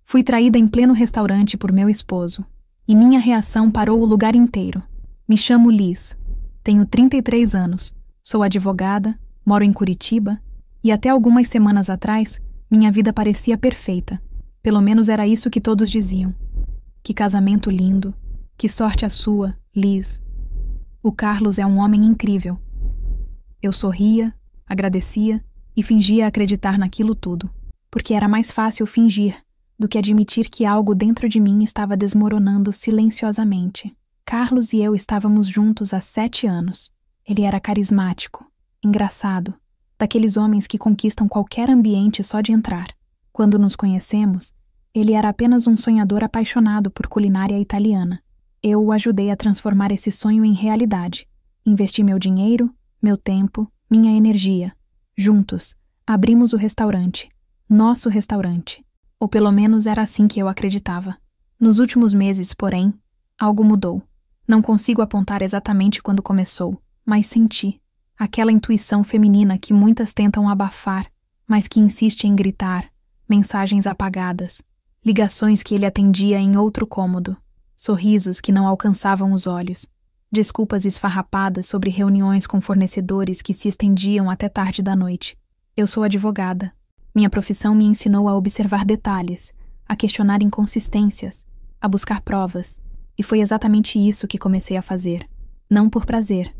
Fui traída em pleno restaurante por meu esposo, e minha reação parou o lugar inteiro. Me chamo Liz, tenho 33 anos, sou advogada, moro em Curitiba, e até algumas semanas atrás, minha vida parecia perfeita. Pelo menos era isso que todos diziam. Que casamento lindo, que sorte a sua, Liz. O Carlos é um homem incrível. Eu sorria, agradecia e fingia acreditar naquilo tudo, porque era mais fácil fingir do que admitir que algo dentro de mim estava desmoronando silenciosamente. Carlos e eu estávamos juntos há 7 anos. Ele era carismático, engraçado, daqueles homens que conquistam qualquer ambiente só de entrar. Quando nos conhecemos, ele era apenas um sonhador apaixonado por culinária italiana. Eu o ajudei a transformar esse sonho em realidade. Investi meu dinheiro, meu tempo, minha energia. Juntos, abrimos o restaurante. Nosso restaurante. Ou pelo menos era assim que eu acreditava. Nos últimos meses, porém, algo mudou. Não consigo apontar exatamente quando começou, mas senti. Aquela intuição feminina que muitas tentam abafar, mas que insiste em gritar, mensagens apagadas, ligações que ele atendia em outro cômodo, sorrisos que não alcançavam os olhos, desculpas esfarrapadas sobre reuniões com fornecedores que se estendiam até tarde da noite. Eu sou advogada. Minha profissão me ensinou a observar detalhes, a questionar inconsistências, a buscar provas, e foi exatamente isso que comecei a fazer, não por prazer,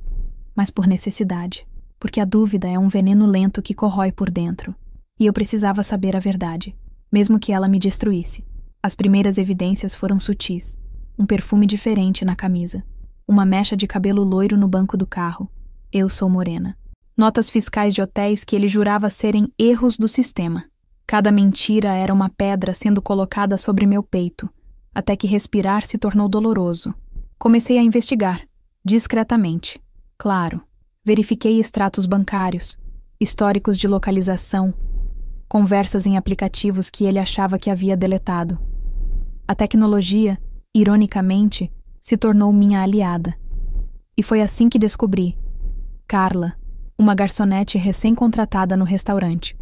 mas por necessidade, porque a dúvida é um veneno lento que corrói por dentro, e eu precisava saber a verdade, mesmo que ela me destruísse. As primeiras evidências foram sutis, um perfume diferente na camisa, uma mecha de cabelo loiro no banco do carro. Eu sou morena. Notas fiscais de hotéis que ele jurava serem erros do sistema. Cada mentira era uma pedra sendo colocada sobre meu peito, até que respirar se tornou doloroso. Comecei a investigar, discretamente. Claro, verifiquei extratos bancários, históricos de localização, conversas em aplicativos que ele achava que havia deletado. A tecnologia, ironicamente, se tornou minha aliada. E foi assim que descobri Carla, uma garçonete recém-contratada no restaurante.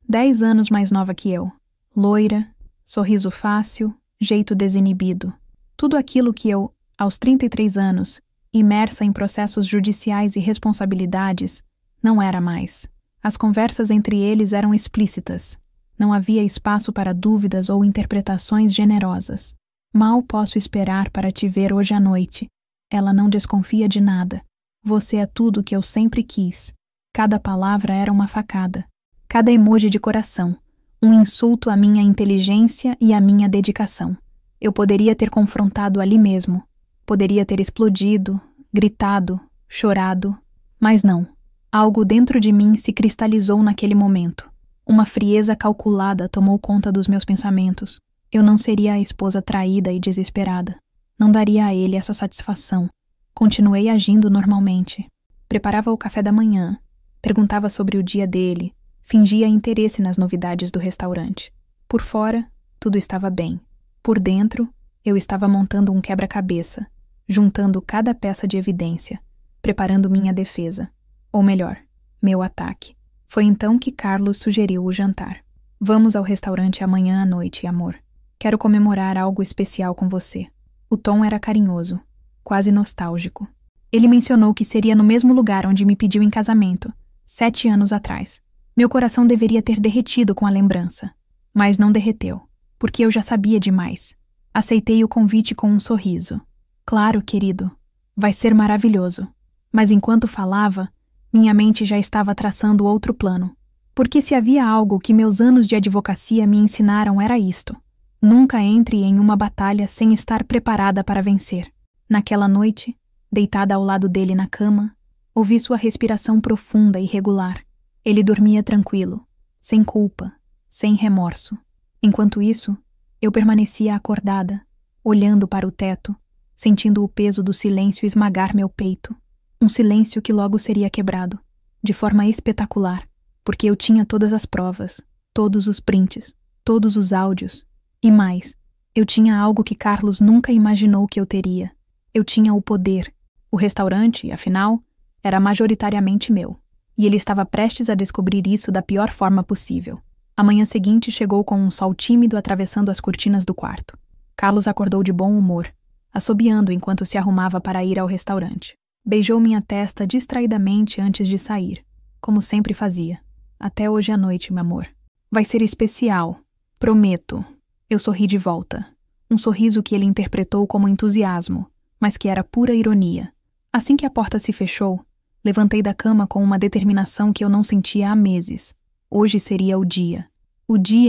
10 anos mais nova que eu. Loira, sorriso fácil, jeito desinibido. Tudo aquilo que eu, aos 33 anos, imersa em processos judiciais e responsabilidades, não era mais. As conversas entre eles eram explícitas. Não havia espaço para dúvidas ou interpretações generosas. Mal posso esperar para te ver hoje à noite. Ela não desconfia de nada. Você é tudo que eu sempre quis. Cada palavra era uma facada. Cada emoji de coração. Um insulto à minha inteligência e à minha dedicação. Eu poderia ter confrontado ali mesmo. Poderia ter explodido, gritado, chorado. Mas não. Algo dentro de mim se cristalizou naquele momento. Uma frieza calculada tomou conta dos meus pensamentos. Eu não seria a esposa traída e desesperada. Não daria a ele essa satisfação. Continuei agindo normalmente. Preparava o café da manhã, perguntava sobre o dia dele, fingia interesse nas novidades do restaurante. Por fora, tudo estava bem. Por dentro, eu estava montando um quebra-cabeça, juntando cada peça de evidência, preparando minha defesa. Ou melhor, meu ataque. Foi então que Carlos sugeriu o jantar. Vamos ao restaurante amanhã à noite, amor. Quero comemorar algo especial com você. O tom era carinhoso, quase nostálgico. Ele mencionou que seria no mesmo lugar onde me pediu em casamento, 7 anos atrás. Meu coração deveria ter derretido com a lembrança, mas não derreteu, porque eu já sabia demais. Aceitei o convite com um sorriso. Claro, querido, vai ser maravilhoso. Mas enquanto falava, minha mente já estava traçando outro plano. Porque se havia algo que meus anos de advocacia me ensinaram era isto. Nunca entre em uma batalha sem estar preparada para vencer. Naquela noite, deitada ao lado dele na cama, ouvi sua respiração profunda e regular. Ele dormia tranquilo, sem culpa, sem remorso. Enquanto isso, eu permanecia acordada, olhando para o teto, sentindo o peso do silêncio esmagar meu peito. Um silêncio que logo seria quebrado, de forma espetacular, porque eu tinha todas as provas, todos os prints, todos os áudios. E mais, eu tinha algo que Carlos nunca imaginou que eu teria. Eu tinha o poder. O restaurante, afinal, era majoritariamente meu. E ele estava prestes a descobrir isso da pior forma possível. A manhã seguinte chegou com um sol tímido atravessando as cortinas do quarto. Carlos acordou de bom humor, assobiando enquanto se arrumava para ir ao restaurante. Beijou minha testa distraidamente antes de sair, como sempre fazia. Até hoje à noite, meu amor. Vai ser especial. Prometo. Eu sorri de volta. Um sorriso que ele interpretou como entusiasmo, mas que era pura ironia. Assim que a porta se fechou, levantei da cama com uma determinação que eu não sentia há meses. Hoje seria o dia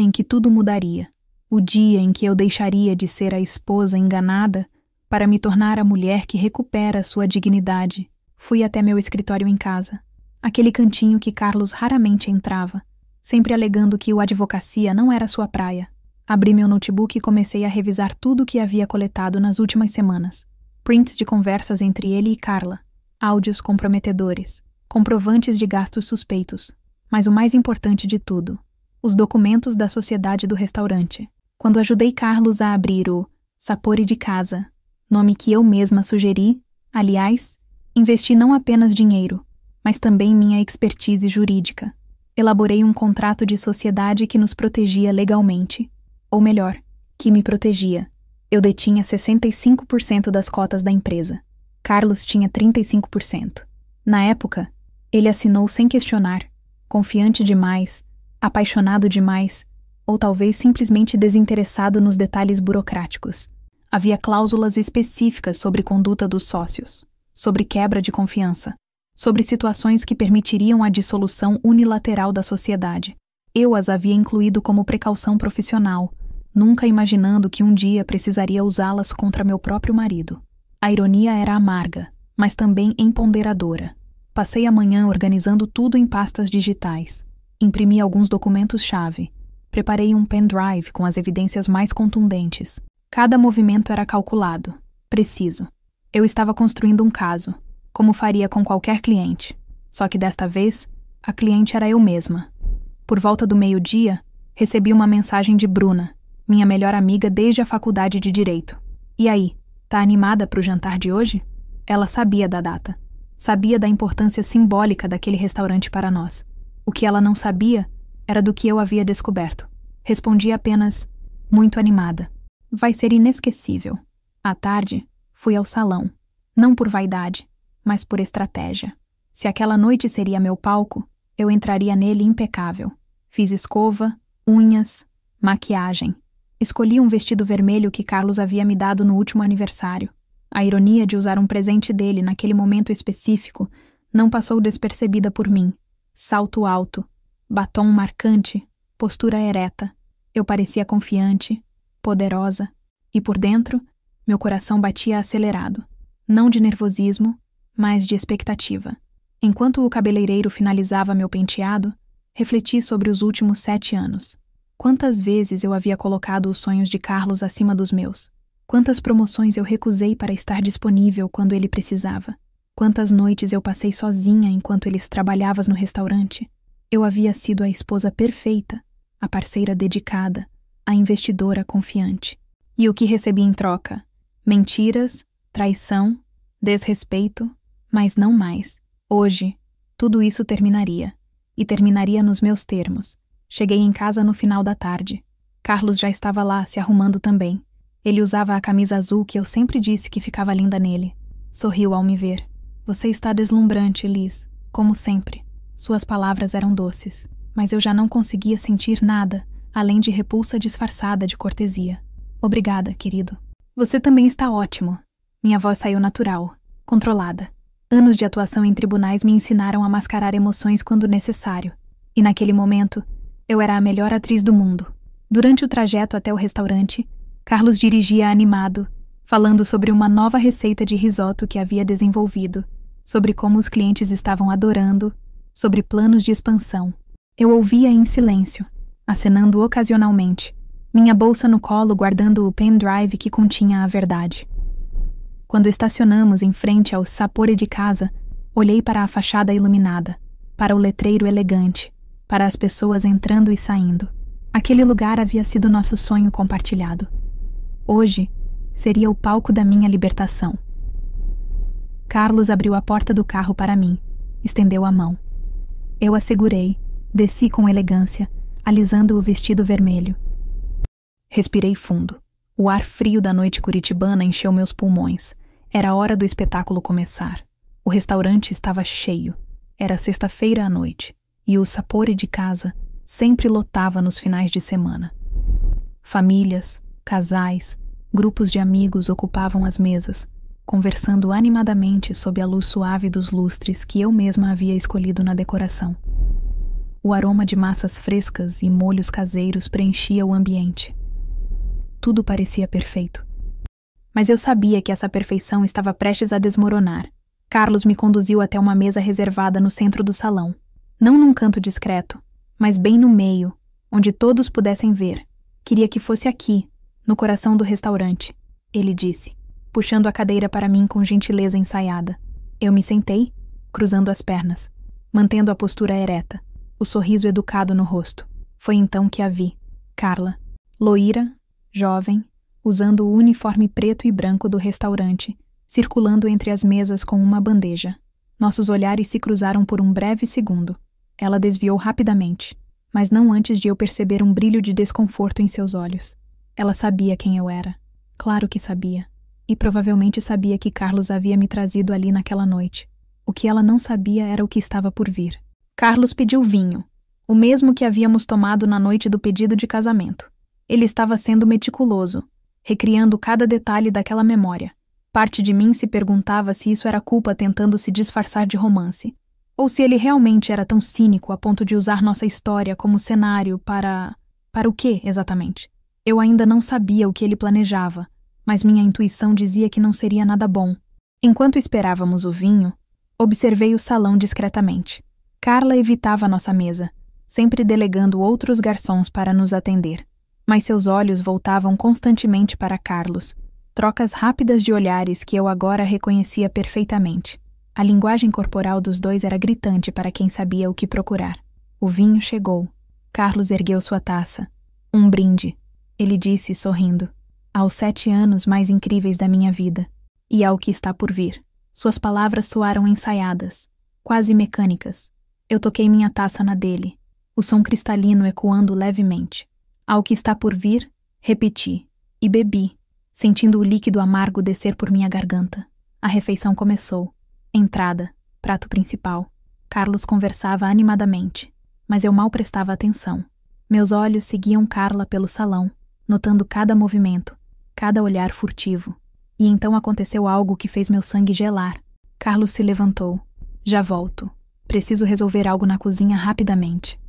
em que tudo mudaria, o dia em que eu deixaria de ser a esposa enganada para me tornar a mulher que recupera sua dignidade. Fui até meu escritório em casa, aquele cantinho que Carlos raramente entrava, sempre alegando que a advocacia não era sua praia. Abri meu notebook e comecei a revisar tudo o que havia coletado nas últimas semanas. Prints de conversas entre ele e Carla, áudios comprometedores, comprovantes de gastos suspeitos. Mas o mais importante de tudo, os documentos da sociedade do restaurante. Quando ajudei Carlos a abrir o Sapore di Casa, nome que eu mesma sugeri, aliás, investi não apenas dinheiro, mas também minha expertise jurídica. Elaborei um contrato de sociedade que nos protegia legalmente. Ou melhor, que me protegia. Eu detinha 65% das cotas da empresa. Carlos tinha 35%. Na época, ele assinou sem questionar, confiante demais, apaixonado demais, ou talvez simplesmente desinteressado nos detalhes burocráticos. Havia cláusulas específicas sobre conduta dos sócios, sobre quebra de confiança, sobre situações que permitiriam a dissolução unilateral da sociedade. Eu as havia incluído como precaução profissional, nunca imaginando que um dia precisaria usá-las contra meu próprio marido. A ironia era amarga, mas também empoderadora. Passei a manhã organizando tudo em pastas digitais. Imprimi alguns documentos-chave. Preparei um pendrive com as evidências mais contundentes. Cada movimento era calculado, preciso. Eu estava construindo um caso, como faria com qualquer cliente. Só que desta vez, a cliente era eu mesma. Por volta do meio-dia, recebi uma mensagem de Bruna, minha melhor amiga desde a faculdade de Direito. E aí, tá animada para o jantar de hoje? Ela sabia da data. Sabia da importância simbólica daquele restaurante para nós. O que ela não sabia era do que eu havia descoberto. Respondi apenas, muito animada. Vai ser inesquecível. À tarde, fui ao salão. Não por vaidade, mas por estratégia. Se aquela noite seria meu palco, eu entraria nele impecável. Fiz escova, unhas, maquiagem. Escolhi um vestido vermelho que Carlos havia me dado no último aniversário. A ironia de usar um presente dele naquele momento específico não passou despercebida por mim. Salto alto, batom marcante, postura ereta. Eu parecia confiante, poderosa, e por dentro, meu coração batia acelerado. Não de nervosismo, mas de expectativa. Enquanto o cabeleireiro finalizava meu penteado, refleti sobre os últimos 7 anos. Quantas vezes eu havia colocado os sonhos de Carlos acima dos meus? Quantas promoções eu recusei para estar disponível quando ele precisava? Quantas noites eu passei sozinha enquanto eles trabalhavam no restaurante? Eu havia sido a esposa perfeita, a parceira dedicada, a investidora confiante. E o que recebi em troca? Mentiras, traição, desrespeito, mas não mais. Hoje, tudo isso terminaria. E terminaria nos meus termos. Cheguei em casa no final da tarde. Carlos já estava lá, se arrumando também. Ele usava a camisa azul que eu sempre disse que ficava linda nele. Sorriu ao me ver. Você está deslumbrante, Liz, como sempre. Suas palavras eram doces, mas eu já não conseguia sentir nada, além de repulsa disfarçada de cortesia. Obrigada, querido. Você também está ótimo. Minha voz saiu natural, controlada. Anos de atuação em tribunais me ensinaram a mascarar emoções quando necessário. E naquele momento, eu era a melhor atriz do mundo. Durante o trajeto até o restaurante, Carlos dirigia animado, falando sobre uma nova receita de risoto que havia desenvolvido, sobre como os clientes estavam adorando, sobre planos de expansão. Eu ouvia em silêncio, acenando ocasionalmente, minha bolsa no colo guardando o pendrive que continha a verdade. Quando estacionamos em frente ao Sapore di Casa, olhei para a fachada iluminada, para o letreiro elegante, para as pessoas entrando e saindo. Aquele lugar havia sido nosso sonho compartilhado. Hoje, seria o palco da minha libertação. Carlos abriu a porta do carro para mim, estendeu a mão. Eu a segurei, desci com elegância, alisando o vestido vermelho. Respirei fundo. O ar frio da noite curitibana encheu meus pulmões. Era a hora do espetáculo começar. O restaurante estava cheio. Era sexta-feira à noite, e o Sapore de casa sempre lotava nos finais de semana. Famílias, casais, grupos de amigos ocupavam as mesas, conversando animadamente sob a luz suave dos lustres que eu mesma havia escolhido na decoração. O aroma de massas frescas e molhos caseiros preenchia o ambiente. Tudo parecia perfeito. Mas eu sabia que essa perfeição estava prestes a desmoronar. Carlos me conduziu até uma mesa reservada no centro do salão. Não num canto discreto, mas bem no meio, onde todos pudessem ver. Queria que fosse aqui, no coração do restaurante, ele disse, puxando a cadeira para mim com gentileza ensaiada. Eu me sentei, cruzando as pernas, mantendo a postura ereta, o sorriso educado no rosto. Foi então que a vi, Carla, loira, jovem, usando o uniforme preto e branco do restaurante, circulando entre as mesas com uma bandeja. Nossos olhares se cruzaram por um breve segundo. Ela desviou rapidamente, mas não antes de eu perceber um brilho de desconforto em seus olhos. Ela sabia quem eu era. Claro que sabia. E provavelmente sabia que Carlos havia me trazido ali naquela noite. O que ela não sabia era o que estava por vir. Carlos pediu vinho, o mesmo que havíamos tomado na noite do pedido de casamento. Ele estava sendo meticuloso, recriando cada detalhe daquela memória. Parte de mim se perguntava se isso era culpa tentando se disfarçar de romance, ou se ele realmente era tão cínico a ponto de usar nossa história como cenário para... Para o quê, exatamente? Eu ainda não sabia o que ele planejava, mas minha intuição dizia que não seria nada bom. Enquanto esperávamos o vinho, observei o salão discretamente. Carla evitava nossa mesa, sempre delegando outros garçons para nos atender. Mas seus olhos voltavam constantemente para Carlos, trocas rápidas de olhares que eu agora reconhecia perfeitamente. A linguagem corporal dos dois era gritante para quem sabia o que procurar. O vinho chegou. Carlos ergueu sua taça. Um brinde, ele disse, sorrindo. Aos 7 anos mais incríveis da minha vida. E ao que está por vir. Suas palavras soaram ensaiadas, quase mecânicas. Eu toquei minha taça na dele, o som cristalino ecoando levemente. Ao que está por vir, repeti. E bebi, sentindo o líquido amargo descer por minha garganta. A refeição começou. Entrada, prato principal. Carlos conversava animadamente, mas eu mal prestava atenção. Meus olhos seguiam Carla pelo salão, notando cada movimento, cada olhar furtivo. E então aconteceu algo que fez meu sangue gelar. Carlos se levantou. Já volto. Preciso resolver algo na cozinha rapidamente.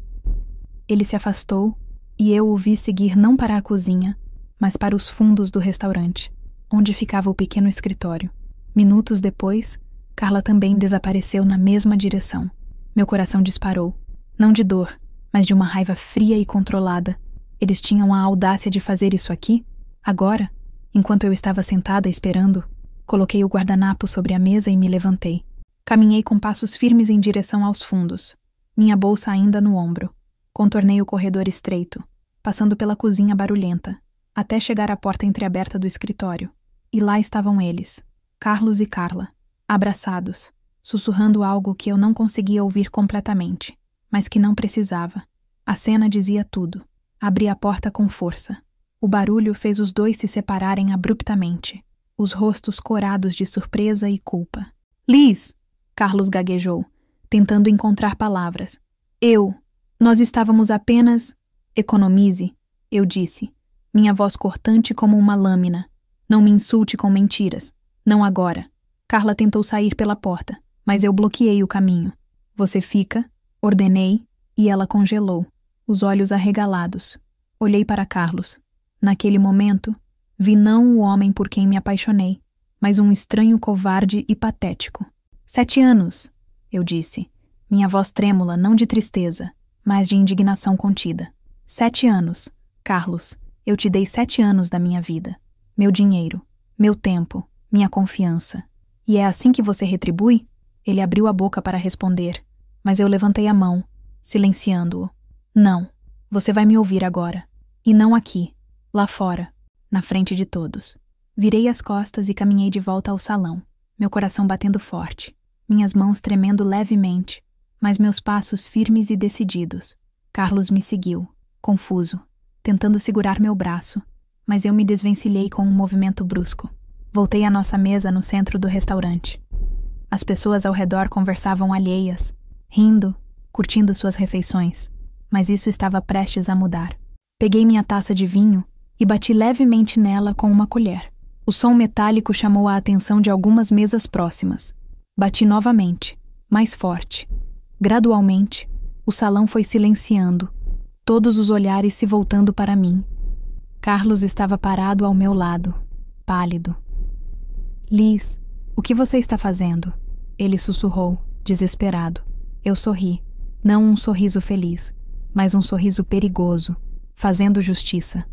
Ele se afastou e eu o vi seguir não para a cozinha, mas para os fundos do restaurante, onde ficava o pequeno escritório. Minutos depois, Carla também desapareceu na mesma direção. Meu coração disparou, não de dor, mas de uma raiva fria e controlada. Eles tinham a audácia de fazer isso aqui? Agora? Enquanto eu estava sentada esperando, coloquei o guardanapo sobre a mesa e me levantei. Caminhei com passos firmes em direção aos fundos, minha bolsa ainda no ombro. Contornei o corredor estreito, passando pela cozinha barulhenta, até chegar à porta entreaberta do escritório. E lá estavam eles, Carlos e Carla, abraçados, sussurrando algo que eu não conseguia ouvir completamente, mas que não precisava. A cena dizia tudo. Abri a porta com força. O barulho fez os dois se separarem abruptamente, os rostos corados de surpresa e culpa. Liz! Carlos gaguejou, tentando encontrar palavras. Nós estávamos apenas... Economize, eu disse, minha voz cortante como uma lâmina. Não me insulte com mentiras. Não agora. Carla tentou sair pela porta, mas eu bloqueei o caminho. Você fica, ordenei, e ela congelou, os olhos arregalados. Olhei para Carlos. Naquele momento, vi não o homem por quem me apaixonei, mas um estranho covarde e patético. 7 anos, eu disse, minha voz trêmula não de tristeza, mas de indignação contida. 7 anos, Carlos, eu te dei 7 anos da minha vida. Meu dinheiro, meu tempo, minha confiança. E é assim que você retribui? Ele abriu a boca para responder, mas eu levantei a mão, silenciando-o. Não, você vai me ouvir agora. E não aqui, lá fora, na frente de todos. Virei as costas e caminhei de volta ao salão, meu coração batendo forte, minhas mãos tremendo levemente, mas meus passos firmes e decididos. Carlos me seguiu. confuso, tentando segurar meu braço, mas eu me desvencilhei com um movimento brusco. Voltei à nossa mesa no centro do restaurante. As pessoas ao redor conversavam alheias, rindo, curtindo suas refeições, mas isso estava prestes a mudar. Peguei minha taça de vinho e bati levemente nela com uma colher. O som metálico chamou a atenção de algumas mesas próximas. Bati novamente, mais forte. Gradualmente, o salão foi silenciando, todos os olhares se voltando para mim. Carlos estava parado ao meu lado, pálido. Liz, o que você está fazendo? Ele sussurrou, desesperado. Eu sorri, não um sorriso feliz, mas um sorriso perigoso, fazendo justiça.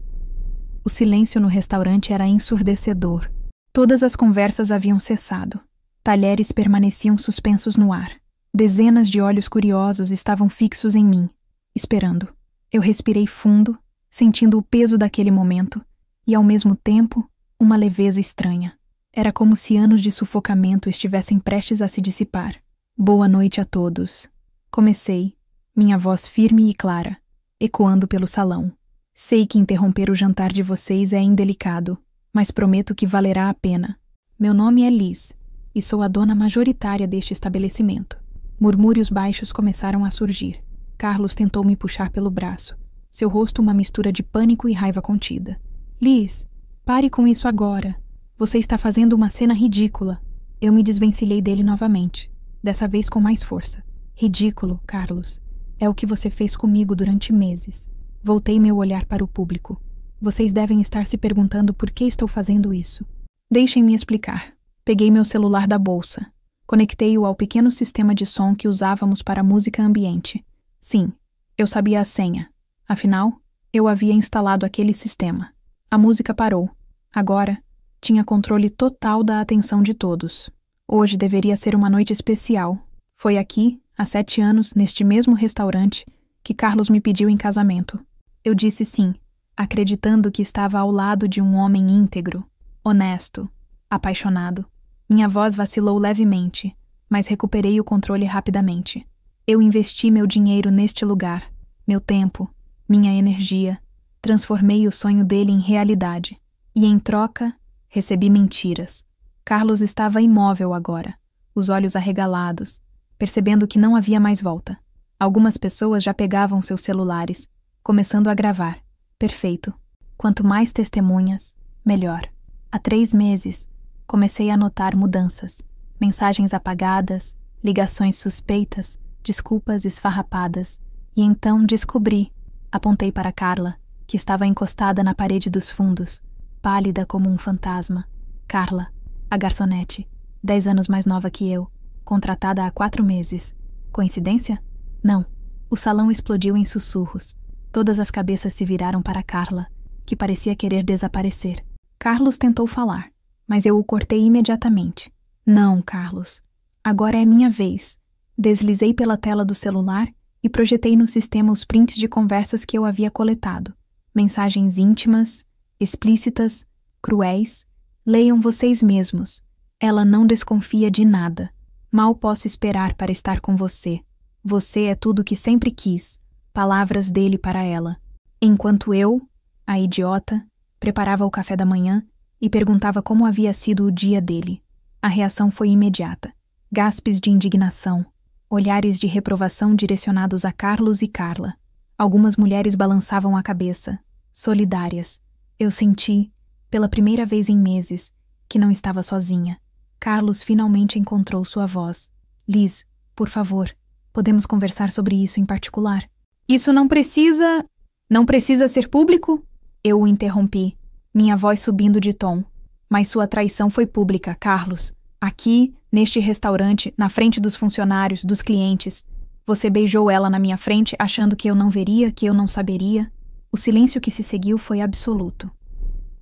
O silêncio no restaurante era ensurdecedor. Todas as conversas haviam cessado. Talheres permaneciam suspensos no ar. Dezenas de olhos curiosos estavam fixos em mim, esperando. Eu respirei fundo, sentindo o peso daquele momento, e ao mesmo tempo, uma leveza estranha. Era como se anos de sufocamento estivessem prestes a se dissipar. Boa noite a todos. Comecei, minha voz firme e clara, ecoando pelo salão. Sei que interromper o jantar de vocês é indelicado, mas prometo que valerá a pena. Meu nome é Liz, e sou a dona majoritária deste estabelecimento. Murmúrios baixos começaram a surgir. Carlos tentou me puxar pelo braço, seu rosto uma mistura de pânico e raiva contida. Liz, pare com isso agora. Você está fazendo uma cena ridícula. Eu me desvencilhei dele novamente, dessa vez com mais força. Ridículo, Carlos. É o que você fez comigo durante meses. Voltei meu olhar para o público. Vocês devem estar se perguntando por que estou fazendo isso. Deixem-me explicar. Peguei meu celular da bolsa. Conectei-o ao pequeno sistema de som que usávamos para música ambiente. Sim, eu sabia a senha. Afinal, eu havia instalado aquele sistema. A música parou. Agora, tinha controle total da atenção de todos. Hoje deveria ser uma noite especial. Foi aqui, há 7 anos, neste mesmo restaurante, que Carlos me pediu em casamento. Eu disse sim, acreditando que estava ao lado de um homem íntegro, honesto, apaixonado. Minha voz vacilou levemente, mas recuperei o controle rapidamente. Eu investi meu dinheiro neste lugar, meu tempo, minha energia, transformei o sonho dele em realidade. E em troca, recebi mentiras. Carlos estava imóvel agora, os olhos arregalados, percebendo que não havia mais volta. Algumas pessoas já pegavam seus celulares, começando a gravar. Perfeito. Quanto mais testemunhas, melhor. Há 3 meses, comecei a notar mudanças. Mensagens apagadas, ligações suspeitas, desculpas esfarrapadas. E então descobri. Apontei para Carla, que estava encostada na parede dos fundos, pálida como um fantasma. Carla, a garçonete, 10 anos mais nova que eu, contratada há 4 meses. Coincidência? Não. O salão explodiu em sussurros. Todas as cabeças se viraram para Carla, que parecia querer desaparecer. Carlos tentou falar, mas eu o cortei imediatamente. Não, Carlos. Agora é minha vez. Deslizei pela tela do celular e projetei no sistema os prints de conversas que eu havia coletado. Mensagens íntimas, explícitas, cruéis. Leiam vocês mesmos. Ela não desconfia de nada. Mal posso esperar para estar com você. Você é tudo o que sempre quis. Palavras dele para ela. Enquanto eu, a idiota, preparava o café da manhã e perguntava como havia sido o dia dele. A reação foi imediata. Gaspes de indignação. Olhares de reprovação direcionados a Carlos e Carla. Algumas mulheres balançavam a cabeça, solidárias. Eu senti, pela primeira vez em meses, que não estava sozinha. Carlos finalmente encontrou sua voz. Liz, por favor, podemos conversar sobre isso em particular. Isso não precisa ser público? Eu o interrompi, minha voz subindo de tom. Mas sua traição foi pública, Carlos. Aqui, neste restaurante, na frente dos funcionários, dos clientes. Você beijou ela na minha frente, achando que eu não veria, que eu não saberia. O silêncio que se seguiu foi absoluto.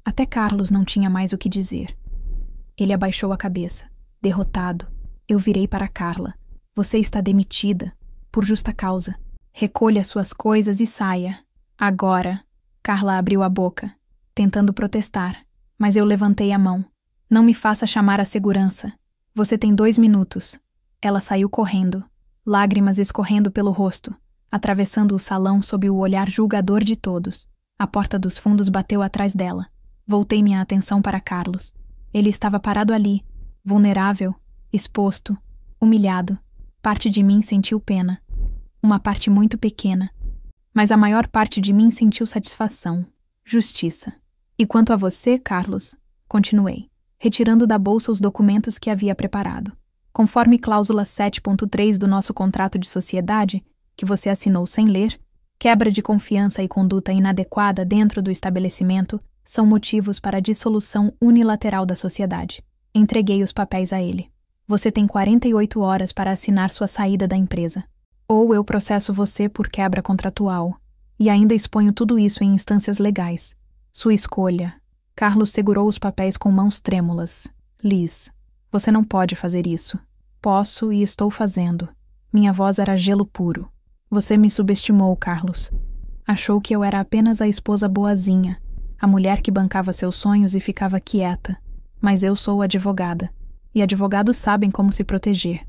Até Carlos não tinha mais o que dizer. Ele abaixou a cabeça, derrotado. Eu virei para Carla. Você está demitida, por justa causa. Recolha suas coisas e saia. Agora. Carla abriu a boca, tentando protestar, mas eu levantei a mão. Não me faça chamar a segurança. Você tem 2 minutos. Ela saiu correndo, lágrimas escorrendo pelo rosto. atravessando o salão sob o olhar julgador de todos. A porta dos fundos bateu atrás dela. Voltei minha atenção para Carlos. Ele estava parado ali, vulnerável, exposto, humilhado. Parte de mim sentiu pena. Uma parte muito pequena. Mas a maior parte de mim sentiu satisfação, justiça. E quanto a você, Carlos, continuei, retirando da bolsa os documentos que havia preparado. Conforme cláusula 7.3 do nosso contrato de sociedade, que você assinou sem ler, quebra de confiança e conduta inadequada dentro do estabelecimento são motivos para a dissolução unilateral da sociedade. Entreguei os papéis a ele. Você tem 48 horas para assinar sua saída da empresa. Ou eu processo você por quebra contratual. E ainda exponho tudo isso em instâncias legais. Sua escolha. Carlos segurou os papéis com mãos trêmulas. Liz, você não pode fazer isso. Posso e estou fazendo. Minha voz era gelo puro. Você me subestimou, Carlos. Achou que eu era apenas a esposa boazinha, a mulher que bancava seus sonhos e ficava quieta. Mas eu sou advogada. E advogados sabem como se proteger.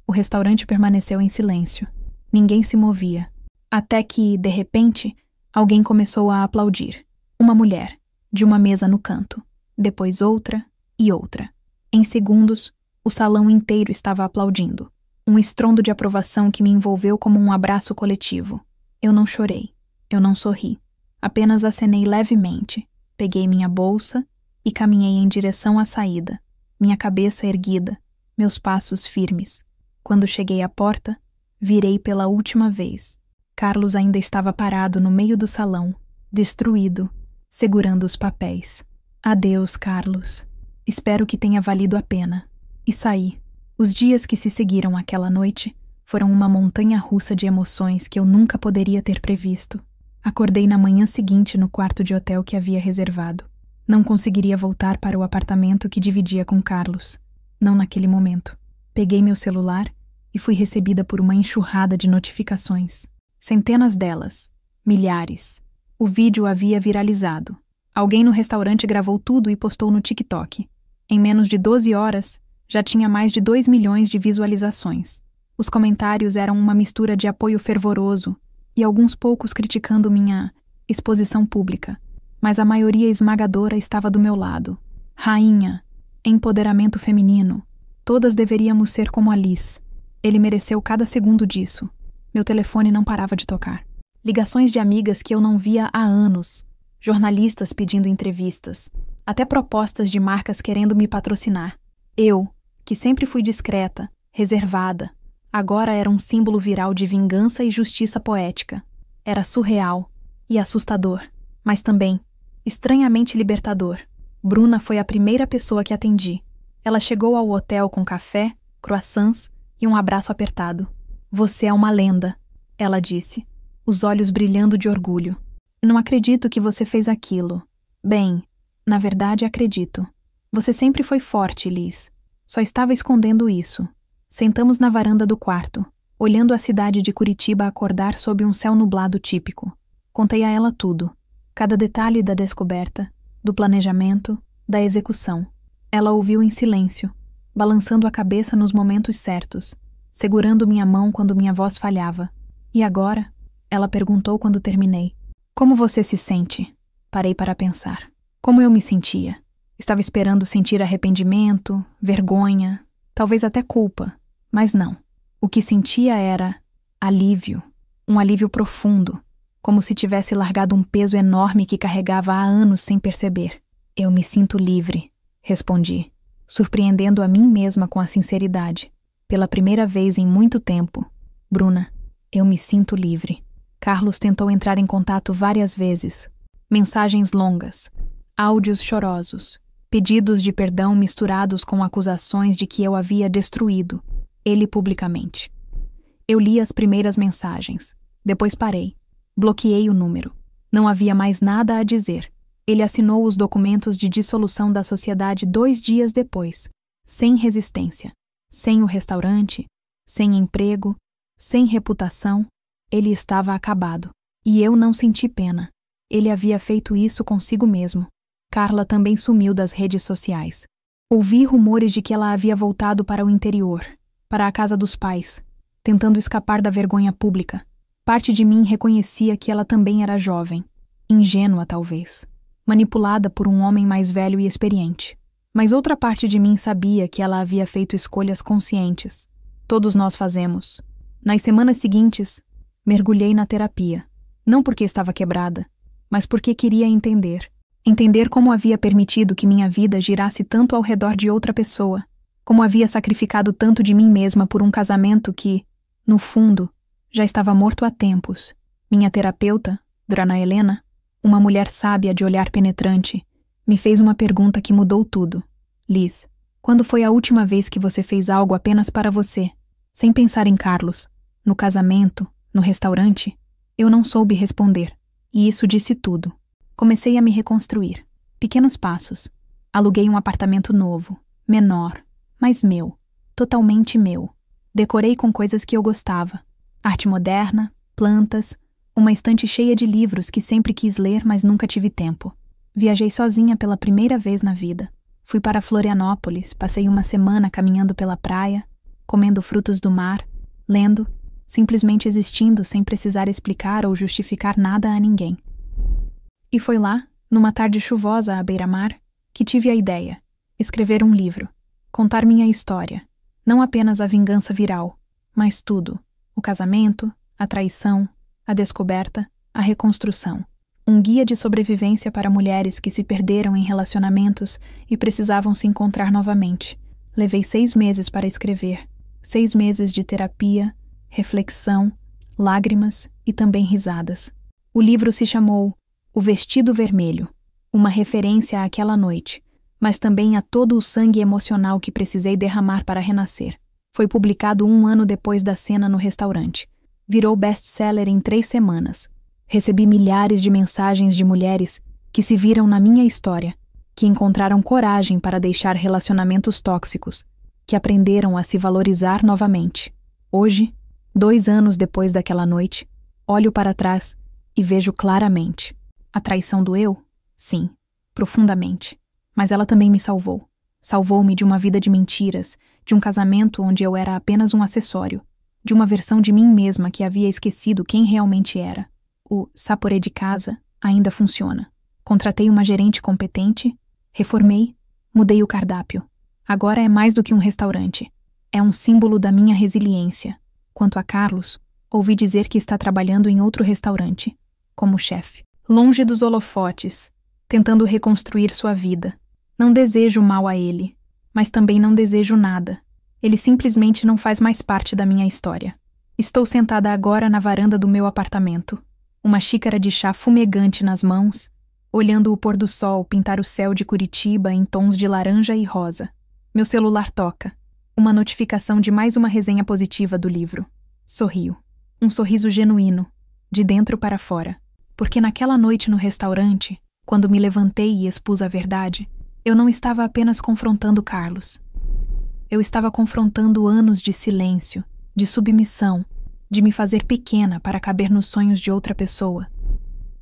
O restaurante permaneceu em silêncio. Ninguém se movia. Até que, de repente, alguém começou a aplaudir. Uma mulher, de uma mesa no canto. Depois outra e outra. Em segundos, o salão inteiro estava aplaudindo. Um estrondo de aprovação que me envolveu como um abraço coletivo. Eu não chorei. Eu não sorri. Apenas acenei levemente. Peguei minha bolsa e caminhei em direção à saída. Minha cabeça erguida, meus passos firmes. Quando cheguei à porta, virei pela última vez. Carlos ainda estava parado no meio do salão, destruído, segurando os papéis. Adeus, Carlos. Espero que tenha valido a pena. E saí. Os dias que se seguiram àquela noite foram uma montanha-russa de emoções que eu nunca poderia ter previsto. Acordei na manhã seguinte no quarto de hotel que havia reservado. Não conseguiria voltar para o apartamento que dividia com Carlos. Não naquele momento. Peguei meu celular e fui recebida por uma enxurrada de notificações. Centenas delas. Milhares. O vídeo havia viralizado. Alguém no restaurante gravou tudo e postou no TikTok. Em menos de 12 horas, já tinha mais de 2 milhões de visualizações. Os comentários eram uma mistura de apoio fervoroso e alguns poucos criticando minha exposição pública. Mas a maioria esmagadora estava do meu lado. Rainha. Empoderamento feminino. Todas deveríamos ser como a Liz. Ele mereceu cada segundo disso. Meu telefone não parava de tocar. Ligações de amigas que eu não via há anos. Jornalistas pedindo entrevistas. Até propostas de marcas querendo me patrocinar. Eu, que sempre fui discreta, reservada, agora era um símbolo viral de vingança e justiça poética. Era surreal e assustador, mas também estranhamente libertador. Bruna foi a primeira pessoa que atendi. Ela chegou ao hotel com café, croissants e um abraço apertado. Você é uma lenda, ela disse, os olhos brilhando de orgulho. Não acredito que você fez aquilo. Bem, na verdade acredito. Você sempre foi forte, Liz. Só estava escondendo isso. Sentamos na varanda do quarto, olhando a cidade de Curitiba acordar sob um céu nublado típico. Contei a ela tudo. Cada detalhe da descoberta, do planejamento, da execução. Ela ouviu em silêncio, balançando a cabeça nos momentos certos, segurando minha mão quando minha voz falhava. E agora? Ela perguntou quando terminei. Como você se sente? Parei para pensar. Como eu me sentia? Estava esperando sentir arrependimento, vergonha, talvez até culpa, mas não. O que sentia era alívio, um alívio profundo, como se tivesse largado um peso enorme que carregava há anos sem perceber. Eu me sinto livre, respondi, surpreendendo a mim mesma com a sinceridade. Pela primeira vez em muito tempo. Bruna, eu me sinto livre. Carlos tentou entrar em contato várias vezes. Mensagens longas, áudios chorosos, pedidos de perdão misturados com acusações de que eu havia destruído, ele publicamente. Eu li as primeiras mensagens. Depois parei. Bloqueei o número. Não havia mais nada a dizer. Ele assinou os documentos de dissolução da sociedade 2 dias depois, sem resistência, sem o restaurante, sem emprego, sem reputação. Ele estava acabado. E eu não senti pena. Ele havia feito isso consigo mesmo. Carla também sumiu das redes sociais. Ouvi rumores de que ela havia voltado para o interior, para a casa dos pais, tentando escapar da vergonha pública. Parte de mim reconhecia que ela também era jovem, ingênua talvez, manipulada por um homem mais velho e experiente. Mas outra parte de mim sabia que ela havia feito escolhas conscientes. Todos nós fazemos. Nas semanas seguintes, mergulhei na terapia. Não porque estava quebrada, mas porque queria entender. Entender como havia permitido que minha vida girasse tanto ao redor de outra pessoa. Como havia sacrificado tanto de mim mesma por um casamento que, no fundo, já estava morto há tempos. Minha terapeuta, Dona Helena, uma mulher sábia de olhar penetrante, me fez uma pergunta que mudou tudo. Liz, quando foi a última vez que você fez algo apenas para você, sem pensar em Carlos, no casamento, no restaurante? Eu não soube responder, e isso disse tudo. Comecei a me reconstruir. Pequenos passos. Aluguei um apartamento novo, menor, mas meu, totalmente meu. Decorei com coisas que eu gostava. Arte moderna, plantas, uma estante cheia de livros que sempre quis ler, mas nunca tive tempo. Viajei sozinha pela primeira vez na vida. Fui para Florianópolis, passei uma semana caminhando pela praia, comendo frutos do mar, lendo, simplesmente existindo sem precisar explicar ou justificar nada a ninguém. E foi lá, numa tarde chuvosa à beira-mar, que tive a ideia: escrever um livro, contar minha história, não apenas a vingança viral, mas tudo: o casamento, a traição, a descoberta, a reconstrução. Um guia de sobrevivência para mulheres que se perderam em relacionamentos e precisavam se encontrar novamente. Levei 6 meses para escrever. 6 meses de terapia, reflexão, lágrimas e também risadas. O livro se chamou O Vestido Vermelho, uma referência àquela noite, mas também a todo o sangue emocional que precisei derramar para renascer. Foi publicado 1 ano depois da cena no restaurante. Virou best-seller em 3 semanas. Recebi milhares de mensagens de mulheres que se viram na minha história, que encontraram coragem para deixar relacionamentos tóxicos, que aprenderam a se valorizar novamente. Hoje, 2 anos depois daquela noite, olho para trás e vejo claramente. A traição doeu? Sim, profundamente. Mas ela também me salvou. Salvou-me de uma vida de mentiras, de um casamento onde eu era apenas um acessório, de uma versão de mim mesma que havia esquecido quem realmente era. O saporê de casa ainda funciona. Contratei uma gerente competente, reformei, mudei o cardápio. Agora é mais do que um restaurante. É um símbolo da minha resiliência. Quanto a Carlos, ouvi dizer que está trabalhando em outro restaurante, como chefe. Longe dos holofotes, tentando reconstruir sua vida. Não desejo mal a ele, mas também não desejo nada. Ele simplesmente não faz mais parte da minha história. Estou sentada agora na varanda do meu apartamento, uma xícara de chá fumegante nas mãos, olhando o pôr do sol pintar o céu de Curitiba em tons de laranja e rosa. Meu celular toca. Uma notificação de mais uma resenha positiva do livro. Sorrio. Um sorriso genuíno, de dentro para fora. Porque naquela noite no restaurante, quando me levantei e expus a verdade, eu não estava apenas confrontando Carlos. Eu estava confrontando anos de silêncio, de submissão, de me fazer pequena para caber nos sonhos de outra pessoa.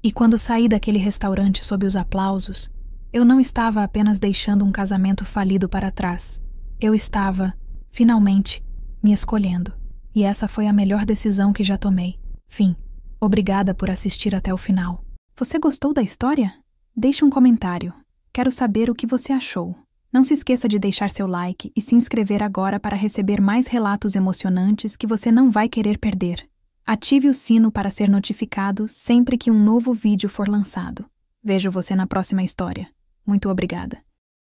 E quando saí daquele restaurante sob os aplausos, eu não estava apenas deixando um casamento falido para trás. Eu estava, finalmente, me escolhendo. E essa foi a melhor decisão que já tomei. Fim. Obrigada por assistir até o final. Você gostou da história? Deixe um comentário. Quero saber o que você achou. Não se esqueça de deixar seu like e se inscrever agora para receber mais relatos emocionantes que você não vai querer perder. Ative o sino para ser notificado sempre que um novo vídeo for lançado. Vejo você na próxima história. Muito obrigada.